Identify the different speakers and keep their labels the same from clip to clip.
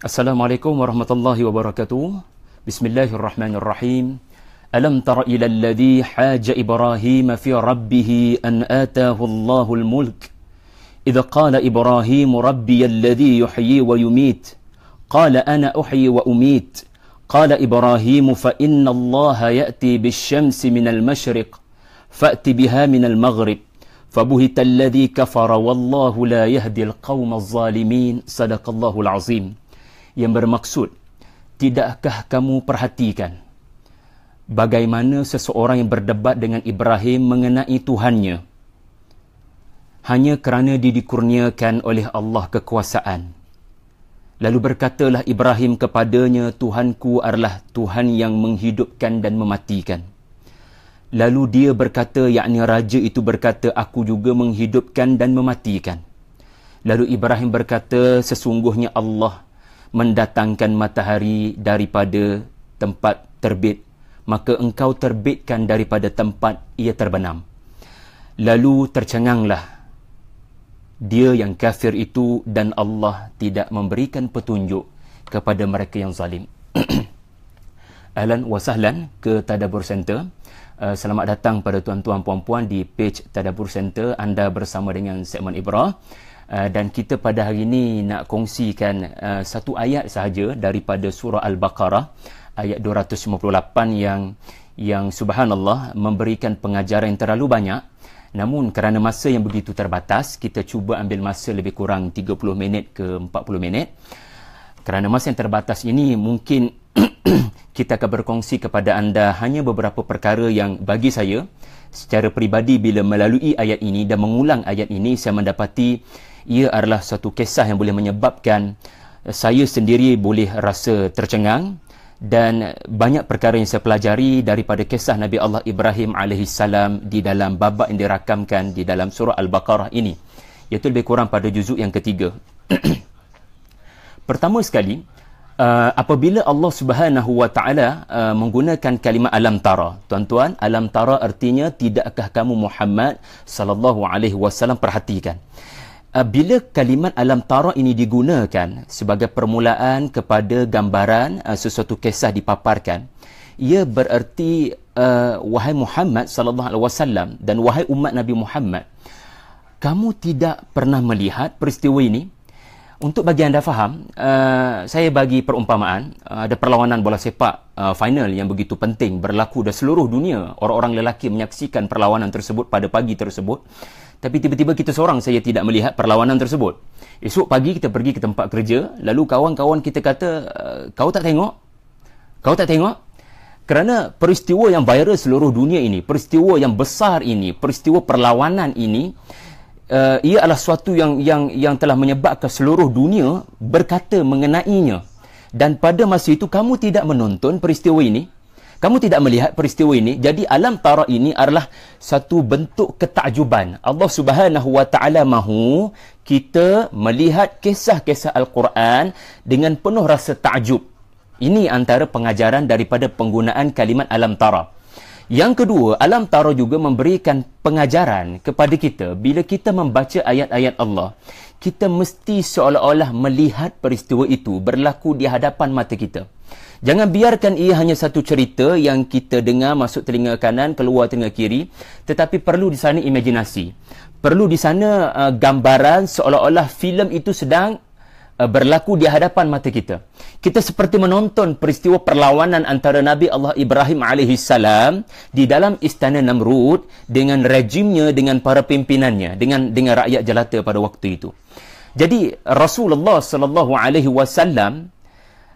Speaker 1: Assalamualaikum warahmatullahi wabarakatuh. Bismillahirrahmanirrahim. Alam tara ila alladhi haja Ibrahim fi rabbih an atahu Allahul mulk. Idza qala Ibrahim rabbi alladhi yuhyi wa yumit. Qala ana uhyi wa umit. Qala Ibrahim fa inna Allah ya'ti bish-shamsi minal mashriq fa'ti biha minal maghrib. فبهت الذي كفر والله لا يهدي القوم الظالمين. صدق الله العظيم. Yang bermaksud, tidakkah kamu perhatikan bagaimana seseorang yang berdebat dengan Ibrahim mengenai Tuhannya hanya kerana dikurniakan oleh Allah kekuasaan. Lalu berkatalah Ibrahim kepadanya, Tuhanku adalah Tuhan yang menghidupkan dan mematikan. Lalu dia berkata, yakni raja itu berkata, aku juga menghidupkan dan mematikan. Lalu Ibrahim berkata, sesungguhnya Allah mendatangkan matahari daripada tempat terbit, maka engkau terbitkan daripada tempat ia terbenam. Lalu tercenganglah dia yang kafir itu, dan Allah tidak memberikan petunjuk kepada mereka yang zalim. Ahlan wa sahlan ke Tadabbur Center. Selamat datang pada tuan-tuan puan-puan di page Tadabbur Center. Anda bersama dengan segmen Ibrah. Dan kita pada hari ini nak kongsikan satu ayat sahaja daripada surah Al-Baqarah ayat 258 yang subhanallah memberikan pengajaran yang terlalu banyak. Namun kerana masa yang begitu terbatas, kita cuba ambil masa lebih kurang 30 minit ke 40 minit. Kerana masa yang terbatas ini, mungkin kita akan berkongsi kepada anda hanya beberapa perkara yang bagi saya secara peribadi bila melalui ayat ini dan mengulang ayat ini, saya mendapati ia adalah satu kisah yang boleh menyebabkan saya sendiri boleh rasa tercengang, dan banyak perkara yang saya pelajari daripada kisah Nabi Allah Ibrahim AS di dalam babak yang dirakamkan di dalam surah Al-Baqarah ini, iaitu lebih kurang pada juzuk yang ketiga. Pertama sekali, apabila Allah Subhanahu wa taala menggunakan kalimat alam tara, tuan-tuan, alam tara artinya tidakkah kamu Muhammad sallallahu alaihi wasallam perhatikan. Bila kalimat alam tara ini digunakan sebagai permulaan kepada gambaran sesuatu kisah dipaparkan, ia bererti wahai Muhammad sallallahu alaihi wasallam dan wahai umat Nabi Muhammad, kamu tidak pernah melihat peristiwa ini. Untuk bagi anda faham, saya bagi perumpamaan, ada perlawanan bola sepak final yang begitu penting berlaku di seluruh dunia. Orang-orang lelaki menyaksikan perlawanan tersebut pada pagi tersebut. Tapi tiba-tiba kita seorang saya tidak melihat perlawanan tersebut. Esok pagi kita pergi ke tempat kerja, lalu kawan-kawan kita kata, kau tak tengok? Kau tak tengok? Kerana peristiwa yang viral seluruh dunia ini, peristiwa yang besar ini, peristiwa perlawanan ini, ia adalah suatu yang telah menyebabkan seluruh dunia berkata mengenainya. Dan pada masa itu kamu tidak menonton peristiwa ini, kamu tidak melihat peristiwa ini. Jadi alam tara ini adalah satu bentuk ketakjuban. Allah Subhanahu wa taala mahu kita melihat kisah-kisah Al-Quran dengan penuh rasa takjub. Ini antara pengajaran daripada penggunaan kalimat alam tara. Yang kedua, alam tara juga memberikan pengajaran kepada kita. Bila kita membaca ayat-ayat Allah, kita mesti seolah-olah melihat peristiwa itu berlaku di hadapan mata kita. Jangan biarkan ia hanya satu cerita yang kita dengar masuk telinga kanan, keluar telinga kiri. Tetapi perlu di sana imajinasi. Perlu di sana gambaran seolah-olah filem itu sedang berlaku di hadapan mata kita. Kita seperti menonton peristiwa perlawanan antara Nabi Allah Ibrahim AS di dalam istana Namrud dengan rejimnya, dengan para pimpinannya, dengan rakyat jelata pada waktu itu. Jadi Rasulullah sallallahu alaihi wasallam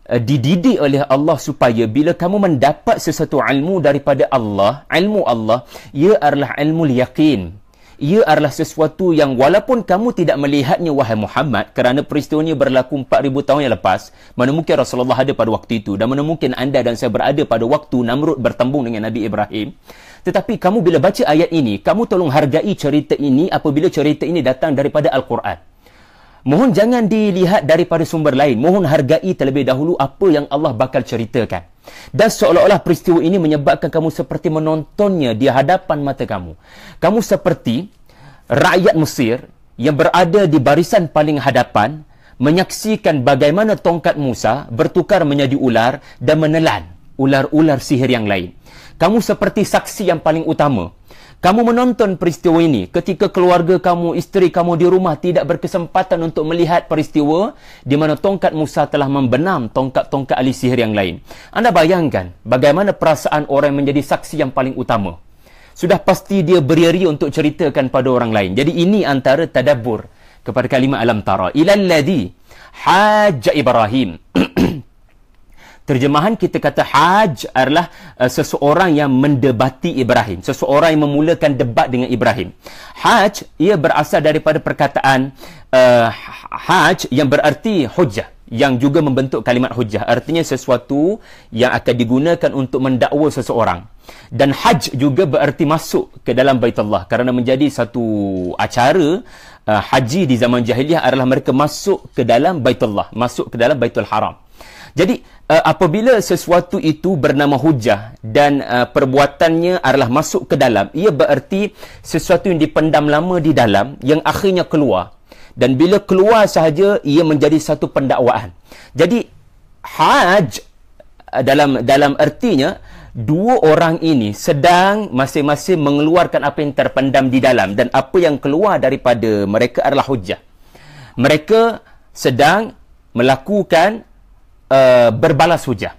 Speaker 1: dididik oleh Allah supaya bila kamu mendapat sesuatu ilmu daripada Allah, ilmu Allah, ia adalah ilmu yakin. Ia adalah sesuatu yang walaupun kamu tidak melihatnya wahai Muhammad, kerana peristiwanya berlaku 4,000 tahun yang lepas, mana mungkin Rasulullah ada pada waktu itu, dan mana mungkin anda dan saya berada pada waktu Namrud bertembung dengan Nabi Ibrahim. Tetapi kamu bila baca ayat ini, kamu tolong hargai cerita ini apabila cerita ini datang daripada Al-Quran. Mohon jangan dilihat daripada sumber lain. Mohon hargai terlebih dahulu apa yang Allah bakal ceritakan. Dan seolah-olah peristiwa ini menyebabkan kamu seperti menontonnya di hadapan mata kamu. Kamu seperti rakyat Mesir yang berada di barisan paling hadapan menyaksikan bagaimana tongkat Musa bertukar menjadi ular dan menelan ular-ular sihir yang lain. Kamu seperti saksi yang paling utama. Kamu menonton peristiwa ini ketika keluarga kamu, isteri kamu di rumah tidak berkesempatan untuk melihat peristiwa di mana tongkat Musa telah membenam tongkat-tongkat ahli sihir yang lain. Anda bayangkan bagaimana perasaan orang yang menjadi saksi yang paling utama. Sudah pasti dia beri-ri untuk ceritakan pada orang lain. Jadi ini antara tadabbur kepada kalimah alam tara. Ilal ladzi hajja Ibrahim. Terjemahan kita kata haj adalah seseorang yang mendebati Ibrahim. Seseorang yang memulakan debat dengan Ibrahim. Haj, ia berasal daripada perkataan haj yang berarti hujjah. Yang juga membentuk kalimat hujjah. Artinya sesuatu yang akan digunakan untuk mendakwa seseorang. Dan haj juga berarti masuk ke dalam Baitullah. Kerana menjadi satu acara haji di zaman jahiliah adalah mereka masuk ke dalam Baitullah. Masuk ke dalam Baitul Haram. Jadi apabila sesuatu itu bernama hujah dan perbuatannya adalah masuk ke dalam, ia berarti sesuatu yang dipendam lama di dalam yang akhirnya keluar. Dan bila keluar sahaja, ia menjadi satu pendakwaan. Jadi haj dalam artinya dua orang ini sedang masing-masing mengeluarkan apa yang terpendam di dalam, dan apa yang keluar daripada mereka adalah hujah. Mereka sedang melakukan berbalas hujah.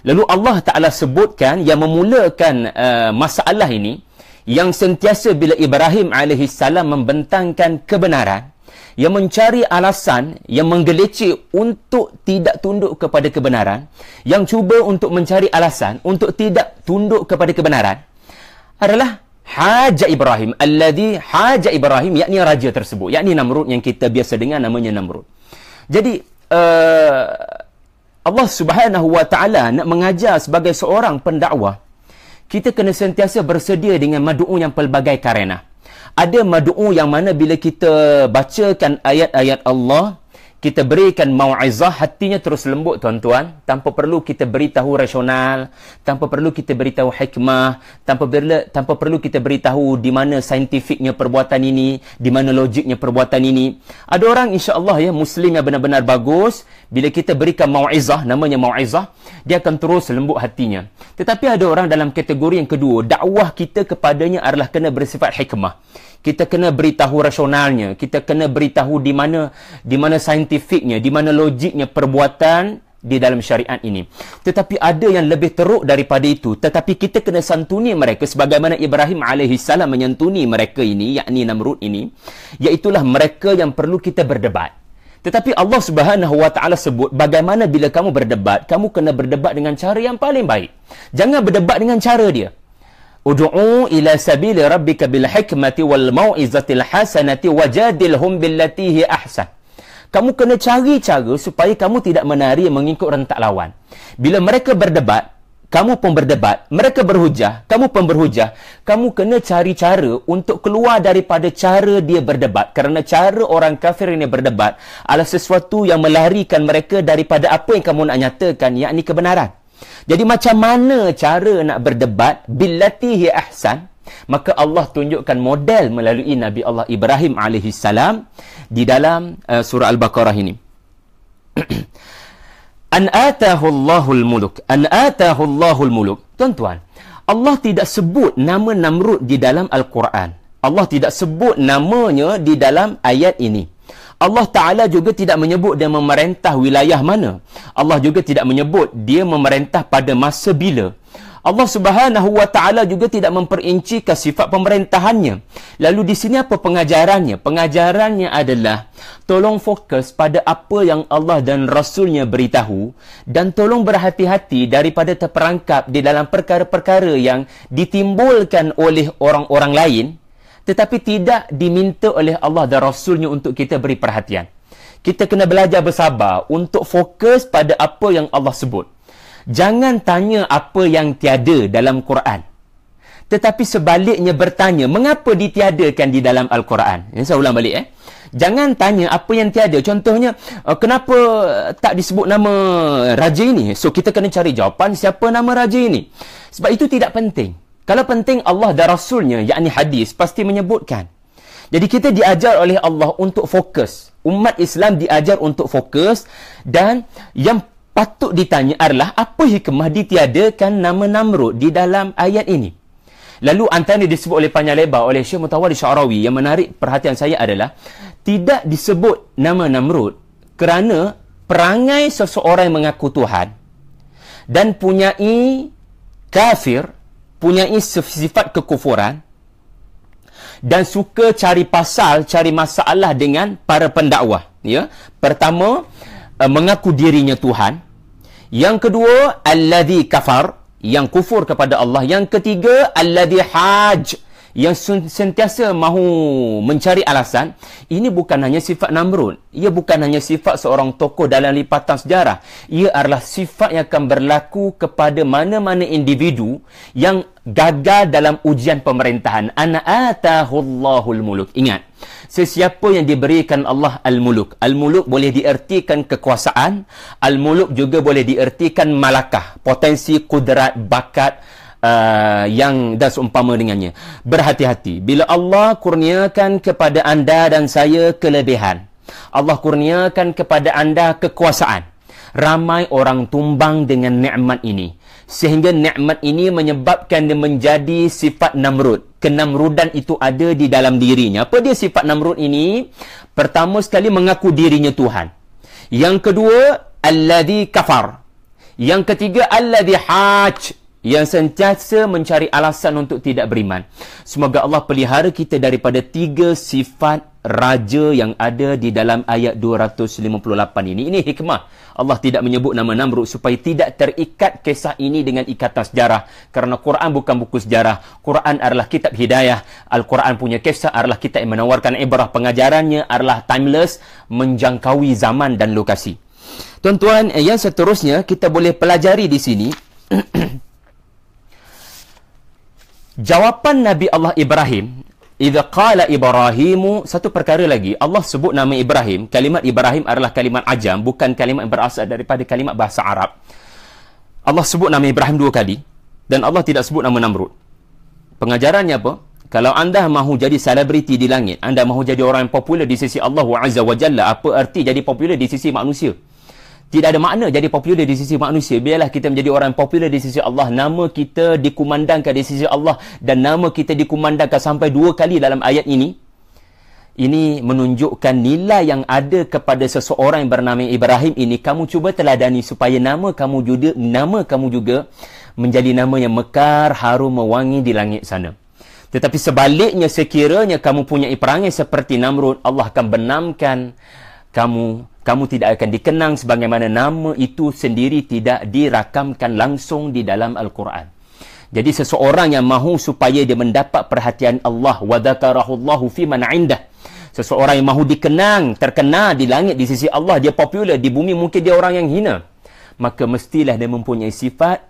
Speaker 1: Lalu Allah Ta'ala sebutkan yang memulakan masalah ini, yang sentiasa bila Ibrahim AS membentangkan kebenaran, yang mencari alasan, yang menggelecek untuk tidak tunduk kepada kebenaran, yang cuba untuk mencari alasan untuk tidak tunduk kepada kebenaran, adalah haja Ibrahim. Alladhi haja Ibrahim, yakni raja tersebut, yakni Namrud, yang kita biasa dengar namanya Namrud. Jadi Allah Subhanahu wa Ta'ala nak mengajar sebagai seorang pendakwah, kita kena sentiasa bersedia dengan madu'u yang pelbagai karena. Ada madu'u yang mana bila kita bacakan ayat-ayat Allah, kita berikan mau'izah, hatinya terus lembut tuan-tuan, tanpa perlu kita beritahu rasional, tanpa perlu kita beritahu hikmah, tanpa perlu kita beritahu di mana saintifiknya perbuatan ini, di mana logiknya perbuatan ini. Ada orang insya-Allah ya, muslim yang benar-benar bagus, bila kita berikan mau'izah, namanya mau'izah, dia akan terus lembut hatinya. Tetapi ada orang dalam kategori yang kedua, dakwah kita kepadanya adalah kena bersifat hikmah. Kita kena beritahu rasionalnya, kita kena beritahu di mana saintifiknya, di mana logiknya perbuatan di dalam syariat ini. Tetapi ada yang lebih teruk daripada itu, tetapi kita kena santuni mereka sebagaimana Ibrahim AS menyantuni mereka ini, yakni Namrud ini, iaitulah mereka yang perlu kita berdebat. Tetapi Allah Subhanahu wa Ta'ala sebut, bagaimana bila kamu berdebat, kamu kena berdebat dengan cara yang paling baik. Jangan berdebat dengan cara dia. Ud'u ila sabili rabbika bil hikmati wal mau'izatil hasanati wajadilhum billati hi ahsan. Kamu kena cari cara supaya kamu tidak menari mengikut rentak lawan. Bila mereka berdebat, kamu pun berdebat. Mereka berhujah, kamu pun berhujah. Kamu kena cari cara untuk keluar daripada cara dia berdebat. Kerana cara orang kafir ini berdebat adalah sesuatu yang melarikan mereka daripada apa yang kamu nak nyatakan, yakni kebenaran. Jadi macam mana cara nak berdebat billati hi ahsan? Maka Allah tunjukkan model melalui Nabi Allah Ibrahim AS di dalam surah Al-Baqarah ini. An atahu Allahul muluk. An atahu Allahul muluk. Tuan-tuan, Allah tidak sebut nama Namrud di dalam Al-Quran. Allah tidak sebut namanya di dalam ayat ini. Allah Ta'ala juga tidak menyebut dia memerintah wilayah mana. Allah juga tidak menyebut dia memerintah pada masa bila. Allah Subhanahu wa Ta'ala juga tidak memperincikan sifat pemerintahannya. Lalu di sini apa pengajarannya? Pengajarannya adalah tolong fokus pada apa yang Allah dan Rasulnya beritahu, dan tolong berhati-hati daripada terperangkap di dalam perkara-perkara yang ditimbulkan oleh orang-orang lain, tetapi tidak diminta oleh Allah dan Rasulnya untuk kita beri perhatian. Kita kena belajar bersabar untuk fokus pada apa yang Allah sebut. Jangan tanya apa yang tiada dalam Quran, tetapi sebaliknya bertanya mengapa ditiadakan di dalam Al-Quran. Saya ulang balik. Jangan tanya apa yang tiada. Contohnya, kenapa tak disebut nama raja ini? So kita kena cari jawapan siapa nama raja ini. Sebab itu tidak penting. Kalau penting, Allah dan Rasulnya, yakni hadis, pasti menyebutkan. Jadi kita diajar oleh Allah untuk fokus, umat Islam diajar untuk fokus, dan yang patut ditanya adalah apa hikmah ditiadakan nama Namrud di dalam ayat ini. Lalu antara disebut oleh panjang lebar oleh Syekh Mutawalli Sya'rawi, yang menarik perhatian saya adalah tidak disebut nama Namrud kerana perangai seseorang yang mengaku Tuhan dan punyai kafir, punyai sifat kekufuran dan suka cari pasal, cari masalah dengan para pendakwah. Ya, pertama, mengaku dirinya Tuhan. Yang kedua, alladhi kafar, yang kufur kepada Allah. Yang ketiga, alladhi haj, yang sentiasa mahu mencari alasan. Ini bukan hanya sifat Namrud. Ia bukan hanya sifat seorang tokoh dalam lipatan sejarah. Ia adalah sifat yang akan berlaku kepada mana-mana individu yang gagal dalam ujian pemerintahan. Ana atahullahul muluk. Ingat, sesiapa yang diberikan Allah al-muluk. Al-muluk boleh diartikan kekuasaan. Al-muluk juga boleh diartikan malakah, potensi, kudrat, bakat, yang dan seumpama dengannya. Berhati-hati bila Allah kurniakan kepada anda dan saya kelebihan, Allah kurniakan kepada anda kekuasaan. Ramai orang tumbang dengan nikmat ini, sehingga nikmat ini menyebabkan dia menjadi sifat Namrud. Kenamrudan itu ada di dalam dirinya. Apa dia sifat Namrud ini? Pertama sekali, mengaku dirinya Tuhan. Yang kedua, alladhi kafar. Yang ketiga, alladhi haj, yang sentiasa mencari alasan untuk tidak beriman. Semoga Allah pelihara kita daripada 3 sifat raja yang ada di dalam ayat 258 ini. Ini hikmah Allah tidak menyebut nama Namrud, supaya tidak terikat kisah ini dengan ikatan sejarah. Kerana Quran bukan buku sejarah. Quran adalah kitab hidayah. Al-Quran punya kisah adalah kitab yang menawarkan ibrah. Pengajarannya adalah timeless, menjangkaui zaman dan lokasi. Tuan-tuan, yang seterusnya kita boleh pelajari di sini jawapan Nabi Allah Ibrahim. Idza qala Ibrahimu, satu perkara lagi, Allah sebut nama Ibrahim. Kalimat Ibrahim adalah kalimat ajam, bukan kalimat berasal daripada kalimat bahasa Arab. Allah sebut nama Ibrahim 2 kali dan Allah tidak sebut nama Namrud. Pengajarannya apa? Kalau anda mahu jadi selebriti di langit, anda mahu jadi orang yang popular di sisi Allah Azza wa Jalla, apa arti jadi popular di sisi manusia? Tidak ada makna jadi popular di sisi manusia. Biarlah kita menjadi orang popular di sisi Allah. Nama kita dikumandangkan di sisi Allah, dan nama kita dikumandangkan sampai 2 kali dalam ayat ini. Ini menunjukkan nilai yang ada kepada seseorang yang bernama Ibrahim ini. Kamu cuba teladani supaya nama kamu juga menjadi nama yang mekar, harum, mewangi di langit sana. Tetapi sebaliknya, sekiranya kamu punya perangai seperti Namrud, Allah akan benamkan kamu tidak akan dikenang sebagaimana nama itu sendiri tidak dirakamkan langsung di dalam Al-Quran. Jadi seseorang yang mahu supaya dia mendapat perhatian Allah, wa dzakarahullahu fi man 'indah. Seseorang yang mahu dikenang, terkenal di langit di sisi Allah, dia popular, di bumi mungkin dia orang yang hina. Maka mestilah dia mempunyai sifat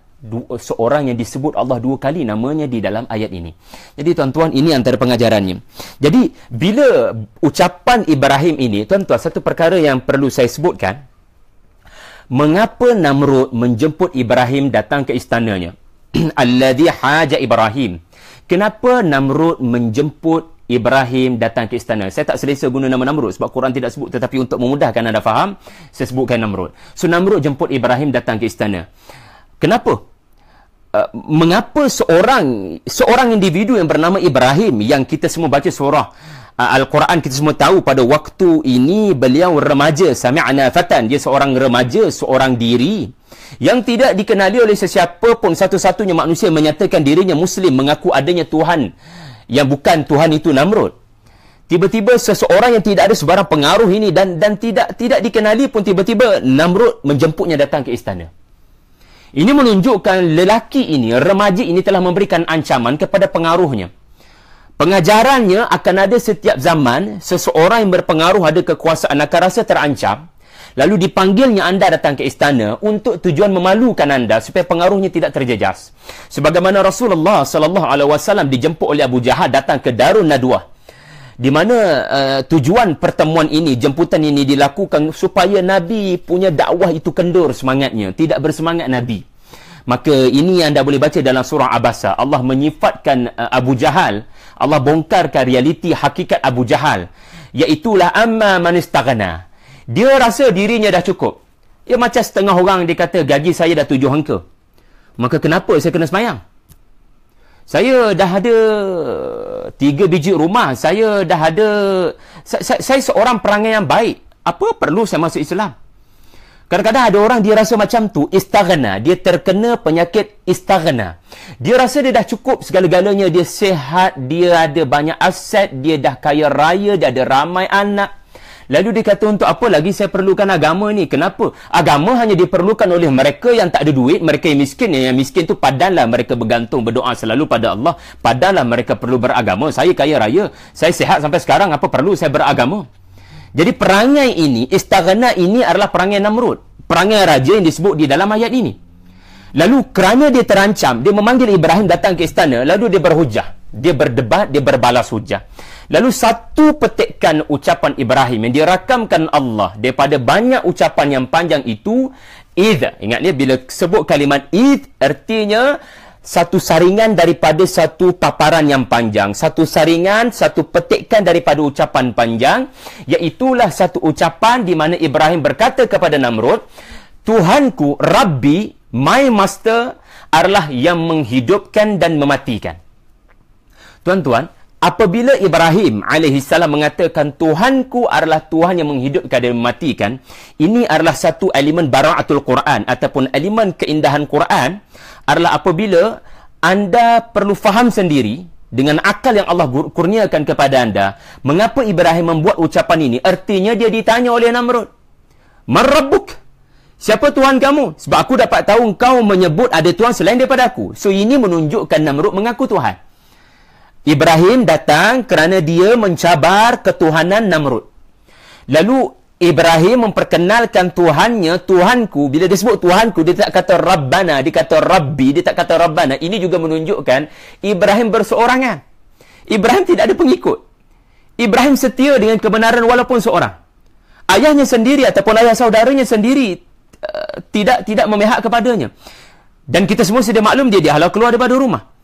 Speaker 1: seorang yang disebut Allah 2 kali namanya di dalam ayat ini. Jadi tuan-tuan, ini antara pengajarannya. Jadi bila ucapan Ibrahim ini, tuan-tuan, satu perkara yang perlu saya sebutkan, mengapa Namrud menjemput Ibrahim datang ke istananya? Alladhi haja Ibrahim. Kenapa Namrud menjemput Ibrahim datang ke istana? Saya tak selesa guna nama Namrud sebab Quran tidak sebut, tetapi untuk memudahkan anda faham, saya sebutkan Namrud. So Namrud jemput Ibrahim datang ke istana. Kenapa? Mengapa seorang individu yang bernama Ibrahim, yang kita semua baca surah Al-Quran, kita semua tahu pada waktu ini beliau remaja, sami'na fatan, dia seorang remaja, seorang diri yang tidak dikenali oleh sesiapa pun, satu-satunya manusia menyatakan dirinya Muslim, mengaku adanya Tuhan yang bukan Tuhan itu Namrud. Tiba-tiba seseorang yang tidak ada sebarang pengaruh ini dan tidak dikenali pun, tiba-tiba Namrud menjemputnya datang ke istana. Ini menunjukkan lelaki ini, remaja ini telah memberikan ancaman kepada pengaruhnya. Pengajarannya akan ada setiap zaman, seseorang yang berpengaruh, ada kekuasaan, akan rasa terancam. Lalu dipanggilnya anda datang ke istana untuk tujuan memalukan anda supaya pengaruhnya tidak terjejas. Sebagaimana Rasulullah SAW dijemput oleh Abu Jahal datang ke Darun Nadwah, di mana tujuan pertemuan ini, jemputan ini dilakukan supaya Nabi punya dakwah itu kendur semangatnya, tidak bersemangat Nabi. Maka ini anda boleh baca dalam surah Abasa. Allah menyifatkan Abu Jahal, Allah bongkarkan realiti hakikat Abu Jahal. Iaitulah amma man istaghna. Dia rasa dirinya dah cukup. Ya macam setengah orang dia kata gaji saya dah 7 angka. Maka kenapa saya kena semayang? Saya dah ada 3 biji rumah. Saya dah ada... Saya seorang perangai yang baik. Apa perlu saya masuk Islam? Kadang-kadang ada orang dia rasa macam tu, istaghna. Dia terkena penyakit istaghna. Dia rasa dia dah cukup segala-galanya. Dia sihat, dia ada banyak aset, dia dah kaya raya, dia ada ramai anak. Lalu dia kata, untuk apa lagi saya perlukan agama ni? Kenapa? Agama hanya diperlukan oleh mereka yang tak ada duit, mereka yang miskin. Yang miskin tu padanlah mereka bergantung, berdoa selalu pada Allah. Padanlah mereka perlu beragama. Saya kaya raya, saya sihat sampai sekarang, apa perlu saya beragama? Jadi perangai ini, istaghna ini adalah perangai Namrud. Perangai raja yang disebut di dalam ayat ini. Lalu kerana dia terancam, dia memanggil Ibrahim datang ke istana, lalu dia berhujah. Dia berdebat, dia berbalas hujah. Lalu satu petikan ucapan Ibrahim yang dirakamkan Allah daripada banyak ucapan yang panjang itu, idh. Ingat ni, bila sebut kalimat idh, artinya satu saringan daripada satu paparan yang panjang. Satu saringan, satu petikan daripada ucapan panjang. Iaitulah satu ucapan di mana Ibrahim berkata kepada Namrud, Tuhanku, Rabbi, my master adalah yang menghidupkan dan mematikan. Tuan-tuan, apabila Ibrahim AS mengatakan Tuhanku adalah Tuhan yang menghidupkan dan mematikan, ini adalah satu elemen bara'atul Quran ataupun elemen keindahan Quran, adalah apabila anda perlu faham sendiri dengan akal yang Allah kurniakan kepada anda, mengapa Ibrahim membuat ucapan ini. Artinya dia ditanya oleh Namrud, Man Rabbuk? Siapa Tuhan kamu? Sebab aku dapat tahu kau menyebut ada Tuhan selain daripada aku. So ini menunjukkan Namrud mengaku Tuhan. Ibrahim datang kerana dia mencabar ketuhanan Namrud. Lalu Ibrahim memperkenalkan Tuhannya, Tuhanku. Bila dia sebut Tuhanku, dia tak kata Rabbana, dia kata Rabbi, dia tak kata Rabbana. Ini juga menunjukkan Ibrahim berseorangan. Ibrahim tidak ada pengikut. Ibrahim setia dengan kebenaran walaupun seorang. Ayahnya sendiri ataupun ayah saudaranya sendiri tidak memihak kepadanya. Dan kita semua sedia maklum dia halau keluar daripada rumah.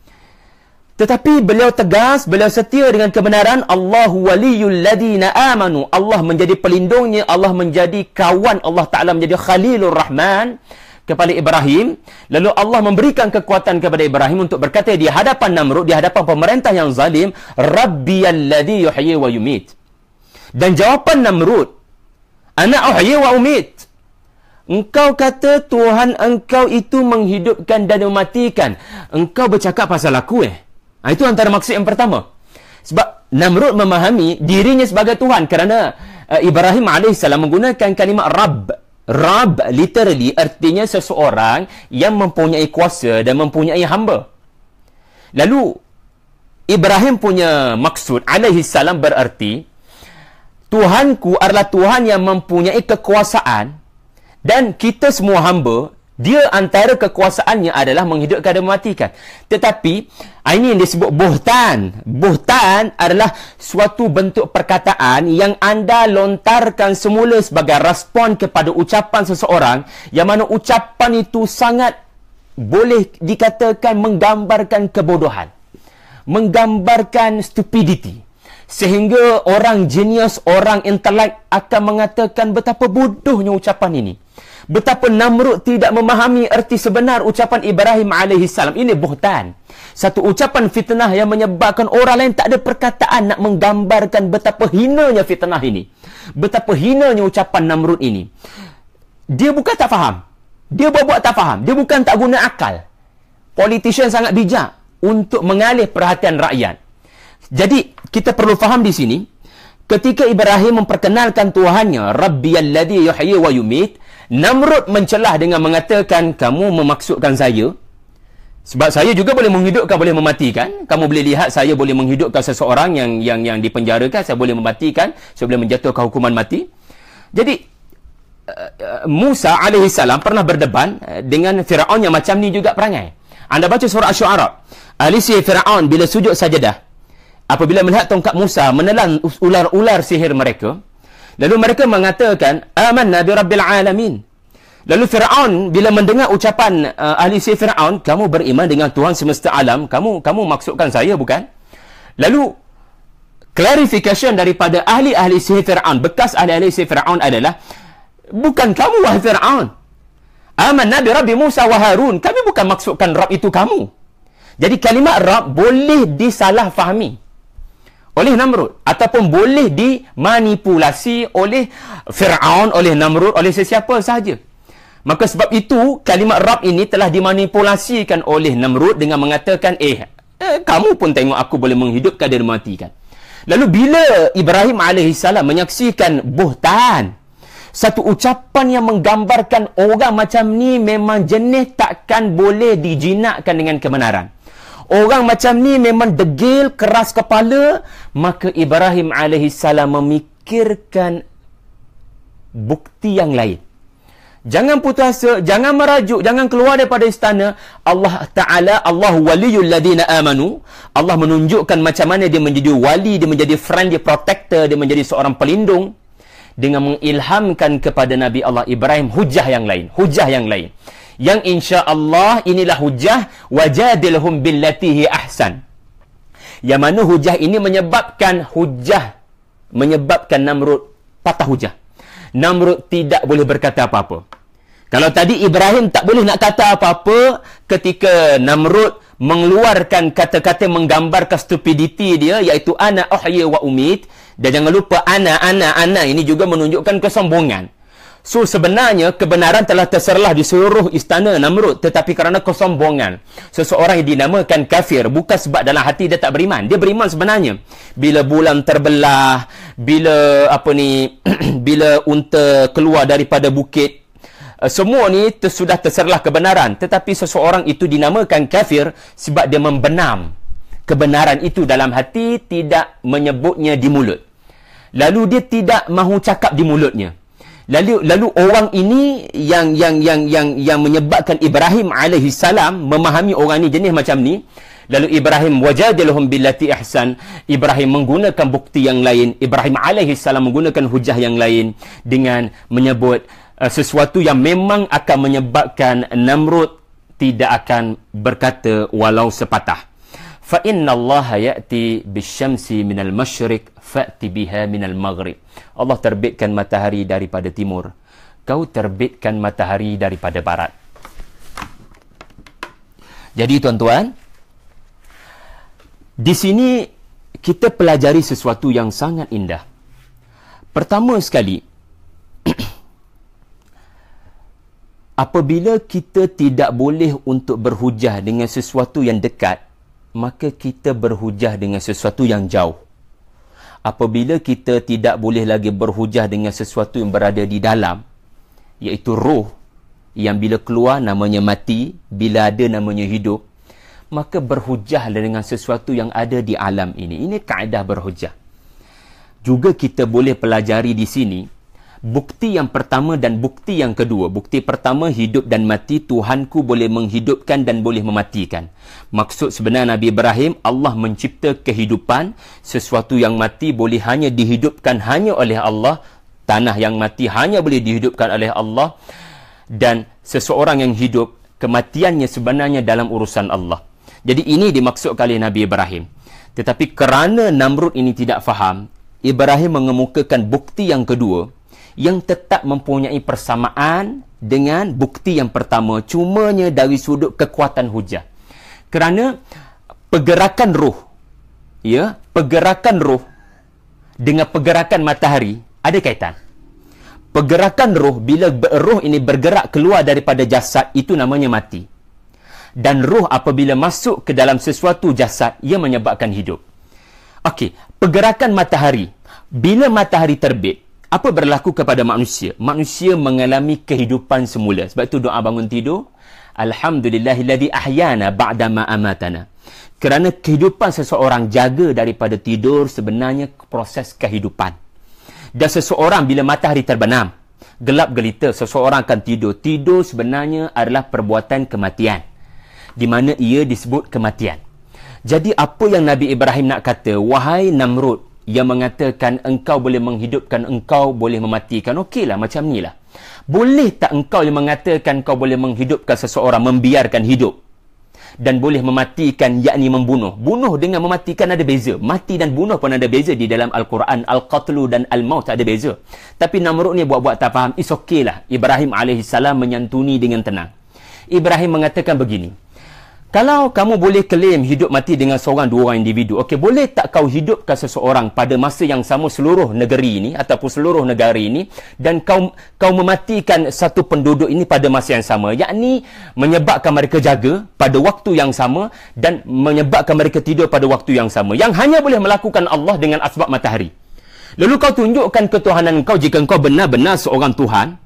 Speaker 1: Tetapi beliau tegas, beliau setia dengan kebenaran. Allahu waliyul ladina amanu. Allah menjadi pelindungnya, Allah menjadi kawan, Allah Ta'ala menjadi Khalilur Rahman kepada Ibrahim. Lalu Allah memberikan kekuatan kepada Ibrahim untuk berkata di hadapan Namrud, di hadapan pemerintah yang zalim, Rabbiyalladhi yuhyi wa yumit. Dan jawapan Namrud, Ana uhyi wa umit. Engkau kata Tuhan engkau itu menghidupkan dan mematikan. Engkau bercakap pasal aku Itu antara maksud yang pertama. Sebab Namrud memahami dirinya sebagai Tuhan kerana Ibrahim AS menggunakan kalimat Rabb. Rabb literally artinya seseorang yang mempunyai kuasa dan mempunyai hamba. Lalu Ibrahim punya maksud AS berarti Tuhanku adalah Tuhan yang mempunyai kekuasaan dan kita semua hamba. Dia antara kekuasaannya adalah menghidupkan dan mematikan. Tetapi ini yang disebut buhtan. Buhtan adalah suatu bentuk perkataan yang anda lontarkan semula sebagai respon kepada ucapan seseorang, yang mana ucapan itu sangat boleh dikatakan menggambarkan kebodohan, menggambarkan stupidity, sehingga orang genius, orang intelek akan mengatakan betapa bodohnya ucapan ini. Betapa Namrud tidak memahami erti sebenar ucapan Ibrahim AS. Ini buhtan. Satu ucapan fitnah yang menyebabkan orang lain tak ada perkataan nak menggambarkan betapa hinanya fitnah ini. Betapa hinanya ucapan Namrud ini. Dia bukan tak faham. Dia buat tak faham. Dia bukan tak guna akal. Politician sangat bijak untuk mengalih perhatian rakyat. Jadi, kita perlu faham di sini, ketika Ibrahim memperkenalkan Tuhannya, Rabbiyalladhi yuhyi wa yumit, Namrud mencelah dengan mengatakan, kamu memaksudkan saya? Sebab saya juga boleh menghidupkan, boleh mematikan. Kamu boleh lihat saya boleh menghidupkan seseorang yang dipenjarakan, saya boleh mematikan, saya boleh menjatuhkan hukuman mati. Jadi Musa AS pernah berdeban dengan Firaun yang macam ni juga perangai. Anda baca surah Asy-Syu'ara. Ahli sihir Firaun bila sujud sajadah, apabila melihat tongkat Musa menelan ular-ular sihir mereka, lalu mereka mengatakan, amanna bi rabbil alamin. Lalu Firaun bila mendengar ucapan ahli sihir Firaun, kamu beriman dengan Tuhan semesta alam, kamu maksudkan saya bukan? Lalu Clarification daripada ahli-ahli sihir Fir'aun, bekas ahli-ahli sihir Fir'aun adalah, bukan kamu wahai Fir'aun. Amanna bi Rabbi Musa wa Harun. Kami bukan maksudkan Rabb itu kamu. Jadi kalimat Rabb boleh disalahfahami oleh Namrud, ataupun boleh dimanipulasi oleh Fir'aun, oleh Namrud, oleh sesiapa sahaja. Maka sebab itu kalimat Rabb ini telah dimanipulasikan oleh Namrud dengan mengatakan, kamu pun tengok aku boleh menghidupkan dan mematikan. Lalu bila Ibrahim AS menyaksikan buhtan, satu ucapan yang menggambarkan orang macam ni memang jenis takkan boleh dijinakkan dengan kebenaran. Orang macam ni memang degil, keras kepala. Maka Ibrahim AS memikirkan bukti yang lain. Jangan putus asa, jangan merajuk, jangan keluar daripada istana. Allah Ta'ala, Allah waliyul ladina amanu. Allah menunjukkan macam mana dia menjadi wali, dia menjadi friend, dia protector, dia menjadi seorang pelindung. Dengan mengilhamkan kepada Nabi Allah Ibrahim hujah yang lain. Hujah yang lain. Yang insya-Allah inilah hujah wajadilhum billatihi ahsan. Yang mana hujah ini menyebabkan Namrud patah hujah. Namrud tidak boleh berkata apa-apa. Kalau tadi Ibrahim tak boleh nak kata apa-apa ketika Namrud mengeluarkan kata-kata menggambarkan stupidity dia, iaitu ana uhyi wa umit. Dan jangan lupa ana ini juga menunjukkan kesombongan. So sebenarnya kebenaran telah terserlah di seluruh istana Namrud, tetapi kerana kesombongan seseorang yang dinamakan kafir, bukan sebab dalam hati dia tak beriman. Dia beriman sebenarnya. Bila bulan terbelah, bila bila unta keluar daripada bukit, semua ni sudah terserlah kebenaran. Tetapi seseorang itu dinamakan kafir sebab dia membenam kebenaran itu dalam hati, tidak menyebutnya di mulut. Lalu dia tidak mahu cakap di mulutnya. Lalu orang ini yang menyebabkan Ibrahim alaihissalam memahami orang ni jenis macam ni. Lalu Ibrahim wajadilhum billati ihsan. Ibrahim menggunakan bukti yang lain. Ibrahim alaihissalam menggunakan hujah yang lain dengan menyebut sesuatu yang memang akan menyebabkan Namrud tidak akan berkata walau sepatah. Fa inna Allah ya'ti bisyamsi minal masyriq fa'ti biha minal maghrib. Allah terbitkan matahari daripada timur, kau terbitkan matahari daripada barat. Jadi tuan-tuan, di sini kita pelajari sesuatu yang sangat indah. Pertama sekali, apabila kita tidak boleh untuk berhujah dengan sesuatu yang dekat, maka kita berhujah dengan sesuatu yang jauh. Apabila kita tidak boleh lagi berhujah dengan sesuatu yang berada di dalam, iaitu roh, yang bila keluar namanya mati, bila ada namanya hidup, maka berhujahlah dengan sesuatu yang ada di alam ini. Ini kaedah berhujah. Juga kita boleh pelajari di sini bukti yang pertama dan bukti yang kedua. Bukti pertama, hidup dan mati. Tuhanku boleh menghidupkan dan boleh mematikan. Maksud sebenar Nabi Ibrahim, Allah mencipta kehidupan. Sesuatu yang mati boleh hanya dihidupkan hanya oleh Allah. Tanah yang mati hanya boleh dihidupkan oleh Allah. Dan seseorang yang hidup, kematiannya sebenarnya dalam urusan Allah. Jadi ini dimaksudkan oleh Nabi Ibrahim. Tetapi kerana Namrud ini tidak faham, Ibrahim mengemukakan bukti yang kedua, yang tetap mempunyai persamaan dengan bukti yang pertama, cumanya dari sudut kekuatan hujah. Kerana pergerakan roh, pergerakan roh dengan pergerakan matahari ada kaitan. Pergerakan roh, bila roh ini bergerak keluar daripada jasad, itu namanya mati. Dan roh apabila masuk ke dalam sesuatu jasad, ia menyebabkan hidup. Okey, pergerakan matahari. Bila matahari terbit, apa berlaku kepada manusia? Manusia mengalami kehidupan semula. Sebab itu doa bangun tidur, alhamdulillahilladzi ahyana ba'dama amatana. Kerana kehidupan seseorang jaga daripada tidur sebenarnya proses kehidupan. Dan seseorang bila matahari terbenam, gelap gelita, seseorang akan tidur. Tidur sebenarnya adalah perbuatan kematian, di mana ia disebut kematian. Jadi apa yang Nabi Ibrahim nak kata, wahai Namrud, yang mengatakan engkau boleh menghidupkan, engkau boleh mematikan. Okeylah, macam ni lah. Boleh tak engkau yang mengatakan engkau boleh menghidupkan seseorang, membiarkan hidup? dan boleh mematikan, yakni membunuh. Bunuh dengan mematikan ada beza. Mati dan bunuh pun ada beza di dalam Al-Quran. Al-Qatlu dan Al-Maut ada beza. Tapi Namrud ni buat-buat tak faham. It's okay lah. Ibrahim AS menyantuni dengan tenang. Ibrahim mengatakan begini, kalau kamu boleh claim hidup mati dengan seorang dua orang individu, okey, boleh tak kau hidupkan seseorang pada masa yang sama seluruh negeri ini ataupun seluruh negara ini, dan kau mematikan satu penduduk ini pada masa yang sama, yakni menyebabkan mereka jaga pada waktu yang sama dan menyebabkan mereka tidur pada waktu yang sama, yang hanya boleh melakukan Allah dengan asbab matahari. Lalu kau tunjukkan ketuhanan kau jika kau benar-benar seorang Tuhan,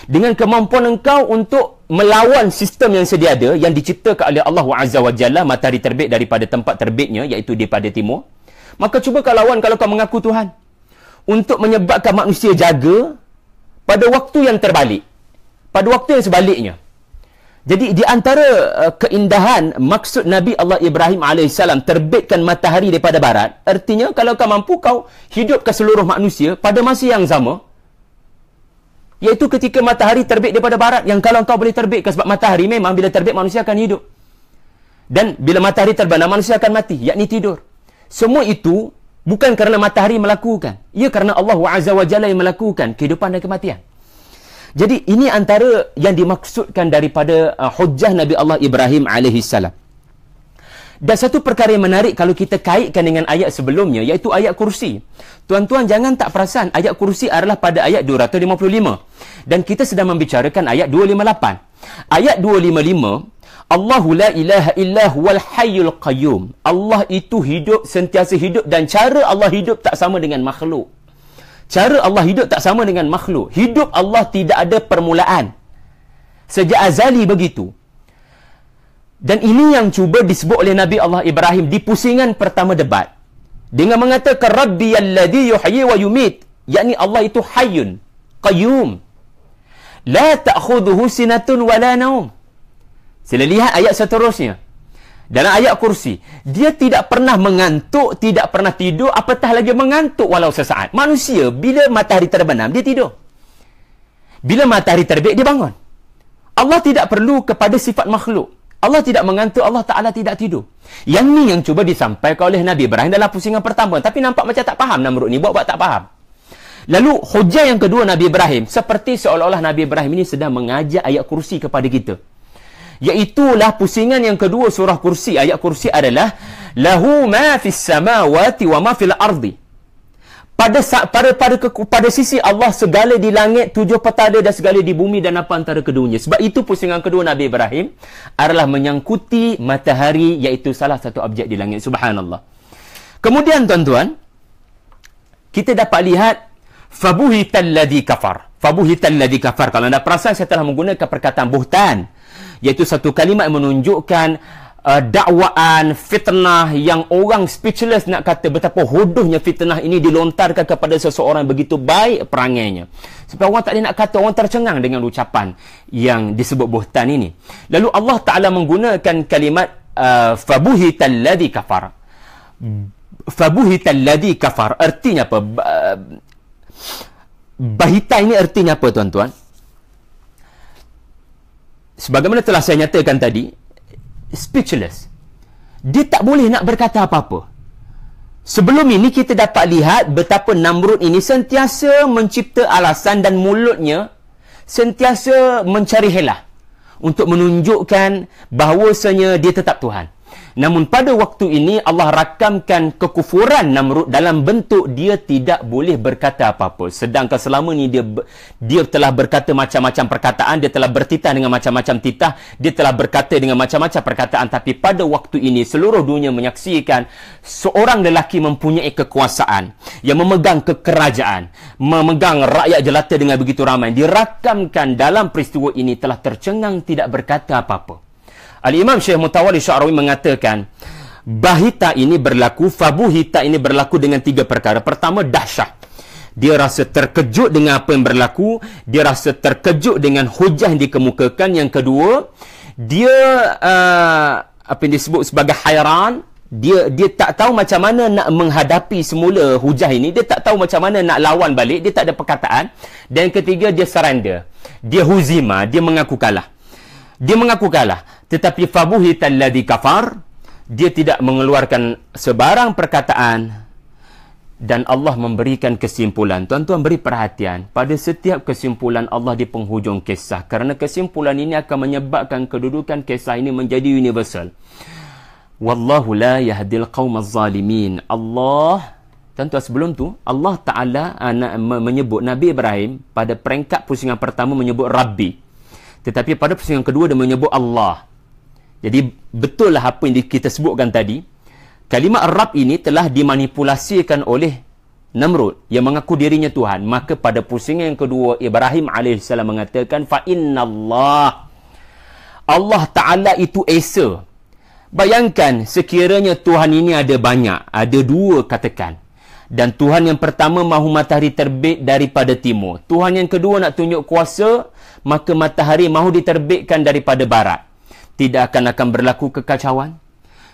Speaker 1: dengan kemampuan engkau untuk melawan sistem yang sedia ada, yang diciptakan oleh Allah Azza wa Jalla, matahari terbit daripada tempat terbitnya, iaitu daripada timur. Maka cuba kau lawan kalau kau mengaku Tuhan, untuk menyebabkan manusia jaga pada waktu yang terbalik, pada waktu yang sebaliknya. Jadi di antara keindahan maksud Nabi Allah Ibrahim AS terbitkan matahari daripada barat, artinya kalau kau mampu kau hidupkan seluruh manusia pada masa yang sama, iaitu ketika matahari terbit daripada barat, yang kalau kau boleh terbitkan, sebab matahari memang bila terbit manusia akan hidup, dan bila matahari terbenam manusia akan mati, yakni tidur. Semua itu bukan kerana matahari melakukan, ia kerana Allah Azza wa Jalla yang melakukan kehidupan dan kematian. Jadi ini antara yang dimaksudkan daripada hujjah Nabi Allah Ibrahim AS. Dan satu perkara yang menarik kalau kita kaitkan dengan ayat sebelumnya, iaitu ayat kursi. Tuan-tuan jangan tak perasan, ayat kursi adalah pada ayat 255. Dan kita sedang membicarakan ayat 258. Ayat 255, Allahu la ilaha illa huwal hayyul qayyum. Allah itu hidup, sentiasa hidup, dan cara Allah hidup tak sama dengan makhluk. Cara Allah hidup tak sama dengan makhluk. Hidup Allah tidak ada permulaan. Sejak azali begitu. Dan ini yang cuba disebut oleh Nabi Allah Ibrahim di pusingan pertama debat, dengan mengatakan Rabbi alladhi yuhyi wa yumit, yakni Allah itu hayyun qayyum la ta'khudhuhu sinatun wala naum. Sila lihat ayat seterusnya dalam ayat kursi, dia tidak pernah mengantuk, tidak pernah tidur, apatah lagi mengantuk walau sesaat. Manusia bila matahari terbenam dia tidur, bila matahari terbit dia bangun. Allah tidak perlu kepada sifat makhluk. Allah tidak mengantuk, Allah Ta'ala tidak tidur. Yang ni yang cuba disampaikan oleh Nabi Ibrahim dalam pusingan pertama. Tapi nampak macam tak faham Namrud ni, buat-buat tak faham. Lalu hujah yang kedua Nabi Ibrahim, seperti seolah-olah Nabi Ibrahim ini sedang mengajak ayat kursi kepada kita. Iaitulah pusingan yang kedua surah kursi. Ayat kursi adalah lahu ma fis samawati wa ma fil ardi. Pada sisi Allah segala di langit, tujuh petala, dan segala di bumi dan apa antara keduanya. Sebab itu pusingan kedua Nabi Ibrahim adalah menyangkuti matahari, iaitu salah satu objek di langit. Subhanallah. Kemudian tuan-tuan, kita dapat lihat fabuhital ladzi kafar. Fabuhital ladzi kafar. Kalau anda perasan, saya telah menggunakan perkataan buhtan, iaitu satu kalimat yang menunjukkan dakwaan, fitnah yang orang speechless nak kata betapa hodohnya fitnah ini dilontarkan kepada seseorang begitu baik perangainya. Sebab orang tak boleh nak kata, orang tercengang dengan ucapan yang disebut buhtan ini. Lalu Allah Ta'ala menggunakan kalimat fabuhital ladzi kafar. Fabuhital ladzi kafar artinya apa? Bahita ini artinya apa tuan-tuan? Sebagaimana telah saya nyatakan tadi, speechless. Dia tak boleh nak berkata apa-apa. Sebelum ini kita dapat lihat betapa Namrud ini sentiasa mencipta alasan dan mulutnya sentiasa mencari helah untuk menunjukkan bahawasanya dia tetap Tuhan. Namun pada waktu ini Allah rakamkan kekufuran Namrud dalam bentuk dia tidak boleh berkata apa-apa. Sedangkan selama ni dia telah berkata macam-macam perkataan, dia telah bertitah dengan macam-macam titah, dia telah berkata dengan macam-macam perkataan. Tapi pada waktu ini seluruh dunia menyaksikan seorang lelaki mempunyai kekuasaan, yang memegang kekerajaan, memegang rakyat jelata dengan begitu ramai, dirakamkan dalam peristiwa ini telah tercengang tidak berkata apa-apa. Al-Imam Syekh Mutawalli Sya'rawi mengatakan bahita ini berlaku, fabuhita ini berlaku dengan tiga perkara. Pertama, dahsyat. Dia rasa terkejut dengan apa yang berlaku, dia rasa terkejut dengan hujah yang dikemukakan. Yang kedua, dia apa yang disebut sebagai hairan. Dia tak tahu macam mana nak menghadapi semula hujah ini, dia tak tahu macam mana nak lawan balik, dia tak ada perkataan. Dan yang ketiga, dia surrender, dia huzima, dia mengaku kalah. Dia mengaku kalah. Tetapi fabuhital ladzi kafar, dia tidak mengeluarkan sebarang perkataan dan Allah memberikan kesimpulan. Tuan-tuan beri perhatian, pada setiap kesimpulan Allah di penghujung kisah, kerana kesimpulan ini akan menyebabkan kedudukan kisah ini menjadi universal. Wallahu la yahdil qaumaz zalimin. Allah, tuan-tuan, sebelum tu Allah Ta'ala menyebut Nabi Ibrahim pada peringkat pusingan pertama menyebut Rabbi, tetapi pada pusingan kedua dia menyebut Allah. Jadi betul lah apa yang kita sebutkan tadi. Kalimat Rabb ini telah dimanipulasikan oleh Namrud yang mengaku dirinya Tuhan. Maka pada pusingan yang kedua, Ibrahim AS mengatakan, fa innallah, Allah Ta'ala itu Esa. Bayangkan sekiranya Tuhan ini ada banyak, ada dua katakan. Dan Tuhan yang pertama mahu matahari terbit daripada timur. Tuhan yang kedua nak tunjuk kuasa, maka matahari mahu diterbitkan daripada barat. Tidak akan berlaku kekacauan?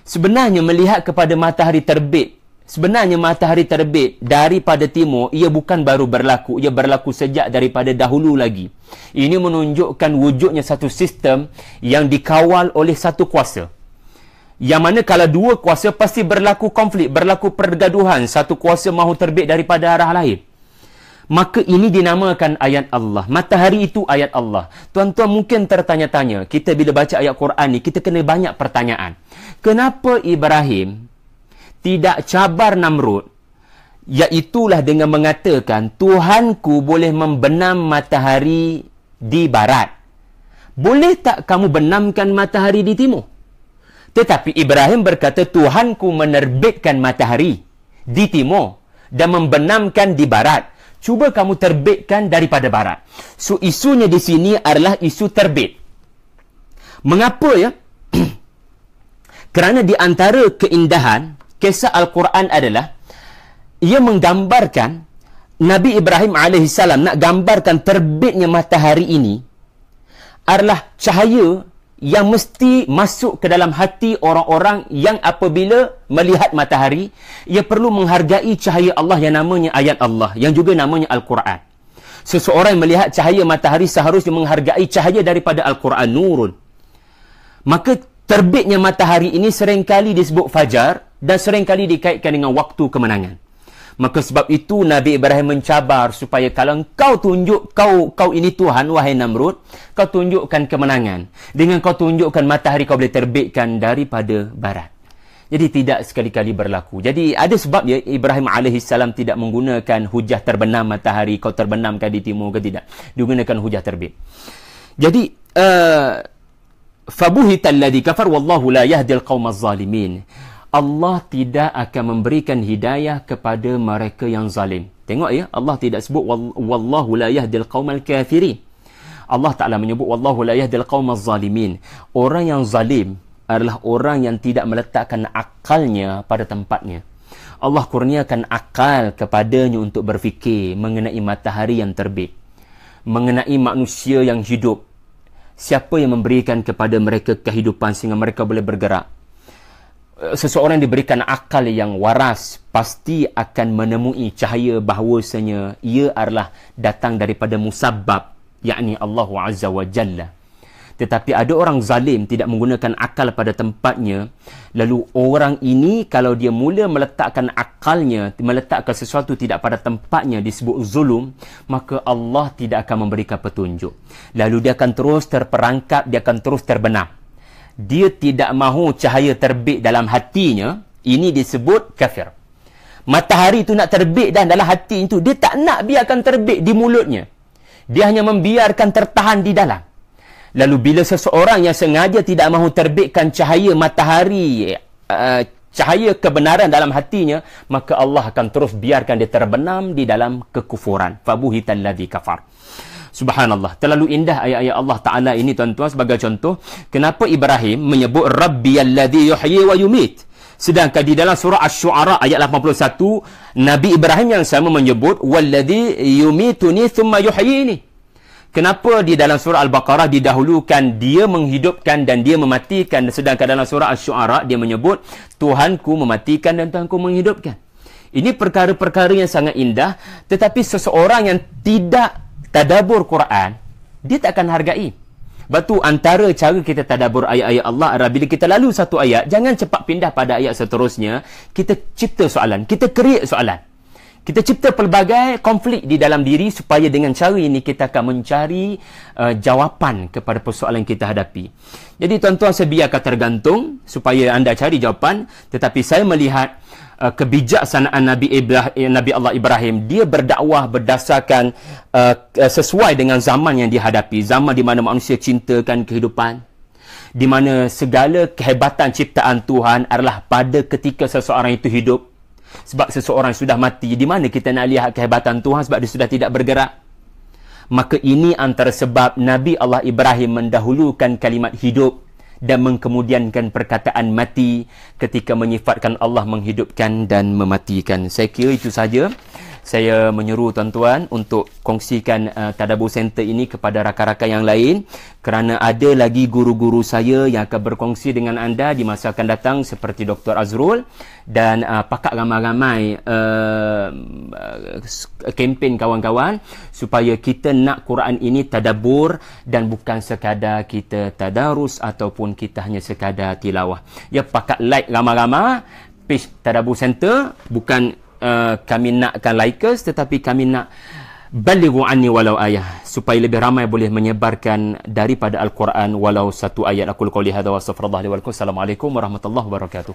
Speaker 1: Sebenarnya melihat kepada matahari terbit, sebenarnya matahari terbit daripada timur, ia bukan baru berlaku, ia berlaku sejak daripada dahulu lagi. Ini menunjukkan wujudnya satu sistem yang dikawal oleh satu kuasa. Yang mana kalau dua kuasa pasti berlaku konflik, berlaku pergaduhan. Satu kuasa mahu terbit daripada arah lain. Maka ini dinamakan ayat Allah. Matahari itu ayat Allah. Tuan-tuan mungkin tertanya-tanya, kita bila baca ayat Quran ni, kita kena banyak pertanyaan. Kenapa Ibrahim tidak cabar Namrud? Iaitulah dengan mengatakan, Tuhanku boleh membenam matahari di barat. Boleh tak kamu benamkan matahari di timur? Tetapi Ibrahim berkata, Tuhanku menerbitkan matahari di timur dan membenamkan di barat. Cuba kamu terbitkan daripada barat. So, isunya di sini adalah isu terbit. Mengapa ya? Kerana di antara keindahan kisah Al-Quran adalah ia menggambarkan Nabi Ibrahim AS nak gambarkan terbitnya matahari ini adalah cahaya yang mesti masuk ke dalam hati orang-orang yang apabila melihat matahari, ia perlu menghargai cahaya Allah yang namanya ayat Allah, yang juga namanya Al-Quran. Seseorang yang melihat cahaya matahari seharusnya menghargai cahaya daripada Al-Quran, nurun. Maka terbitnya matahari ini seringkali disebut fajar dan seringkali dikaitkan dengan waktu kemenangan. Maka sebab itu Nabi Ibrahim mencabar supaya kalau kau tunjuk kau ini Tuhan, wahai Namrud, kau tunjukkan kemenangan. Dengan kau tunjukkan matahari kau boleh terbitkan daripada barat. Jadi tidak sekali-kali berlaku. Jadi ada sebab ya Ibrahim AS tidak menggunakan hujah terbenam matahari, kau terbenamkan di timur ke tidak. Digunakan hujah terbit. Jadi fabuhital ladzi kafar wallahu la yahdil qaumaz zalimin. Allah tidak akan memberikan hidayah kepada mereka yang zalim. Tengok ya, Allah tidak sebut wallahu la yahdil qaumal kafirin. Allah Ta'ala menyebut wallahu la yahdil qaumaz zalimin. Orang yang zalim adalah orang yang tidak meletakkan akalnya pada tempatnya. Allah kurniakan akal kepadanya untuk berfikir mengenai matahari yang terbit, mengenai manusia yang hidup. Siapa yang memberikan kepada mereka kehidupan sehingga mereka boleh bergerak? Seseorang diberikan akal yang waras pasti akan menemui cahaya bahawasanya ia adalah datang daripada musabbab, yakni Allah Azza wa Jalla. Tetapi ada orang zalim tidak menggunakan akal pada tempatnya. Lalu orang ini kalau dia mula meletakkan akalnya, meletakkan sesuatu tidak pada tempatnya, disebut zulum, maka Allah tidak akan memberikan petunjuk. Lalu dia akan terus terperangkap, dia akan terus terbenam. Dia tidak mahu cahaya terbit dalam hatinya. Ini disebut kafir. Matahari itu nak terbit dan dalam hati itu, dia tak nak biarkan terbit di mulutnya. Dia hanya membiarkan tertahan di dalam. Lalu bila seseorang yang sengaja tidak mahu terbitkan cahaya matahari, cahaya kebenaran dalam hatinya, maka Allah akan terus biarkan dia terbenam di dalam kekufuran. Fabuhital ladzi kafar. Subhanallah, terlalu indah ayat-ayat Allah Ta'ala ini tuan-tuan. Sebagai contoh, kenapa Ibrahim menyebut Rabbiyalladzi yuhyi wa yumit, sedangkan di dalam surah Asy-Syu'ara ayat 81 Nabi Ibrahim yang sama menyebut walladzi yumituni thumma yuhyini. Kenapa di dalam surah Al-Baqarah didahulukan dia menghidupkan dan dia mematikan, sedangkan dalam surah Asy-Syu'ara dia menyebut Tuhanku mematikan dan Tuhanku menghidupkan? Ini perkara-perkara yang sangat indah, tetapi seseorang yang tidak tadabbur Quran, dia tak akan hargai. Sebab tu antara cara kita tadabbur ayat-ayat Allah adalah bila kita lalu satu ayat, jangan cepat pindah pada ayat seterusnya. Kita cipta soalan, kita create soalan. Kita cipta pelbagai konflik di dalam diri supaya dengan cara ini kita akan mencari jawapan kepada persoalan yang kita hadapi. Jadi tuan-tuan, saya biarkan tergantung supaya anda cari jawapan. Tetapi saya melihat kebijaksanaan Nabi Allah Ibrahim. Dia berdakwah berdasarkan sesuai dengan zaman yang dihadapi. Zaman di mana manusia cintakan kehidupan, di mana segala kehebatan ciptaan Tuhan adalah pada ketika seseorang itu hidup. Sebab seseorang sudah mati, di mana kita nak lihat kehebatan Tuhan? Sebab dia sudah tidak bergerak. Maka ini antara sebab Nabi Allah Ibrahim mendahulukan kalimat hidup dan mengkemudiankan perkataan mati ketika menyifatkan Allah menghidupkan dan mematikan. Saya kira itu saja. Saya menyeru tuan-tuan untuk kongsikan Tadabbur Center ini kepada rakan-rakan yang lain, kerana ada lagi guru-guru saya yang akan berkongsi dengan anda di masa akan datang seperti Dr. Azrul dan pakak ramai-ramai kempen kawan-kawan supaya kita nak Quran ini tadabbur dan bukan sekadar kita tadarus ataupun kita hanya sekadar tilawah. Ya, pakak like ramai-ramai page Tadabbur Center, bukan kami nakkan likers, tetapi kami nak balighu anni walau ayah, supaya lebih ramai boleh menyebarkan daripada Al-Quran walau satu ayat. Aku qouli hadza wa astaghfirullah li wa lakum. Assalamualaikum warahmatullahi wabarakatuh.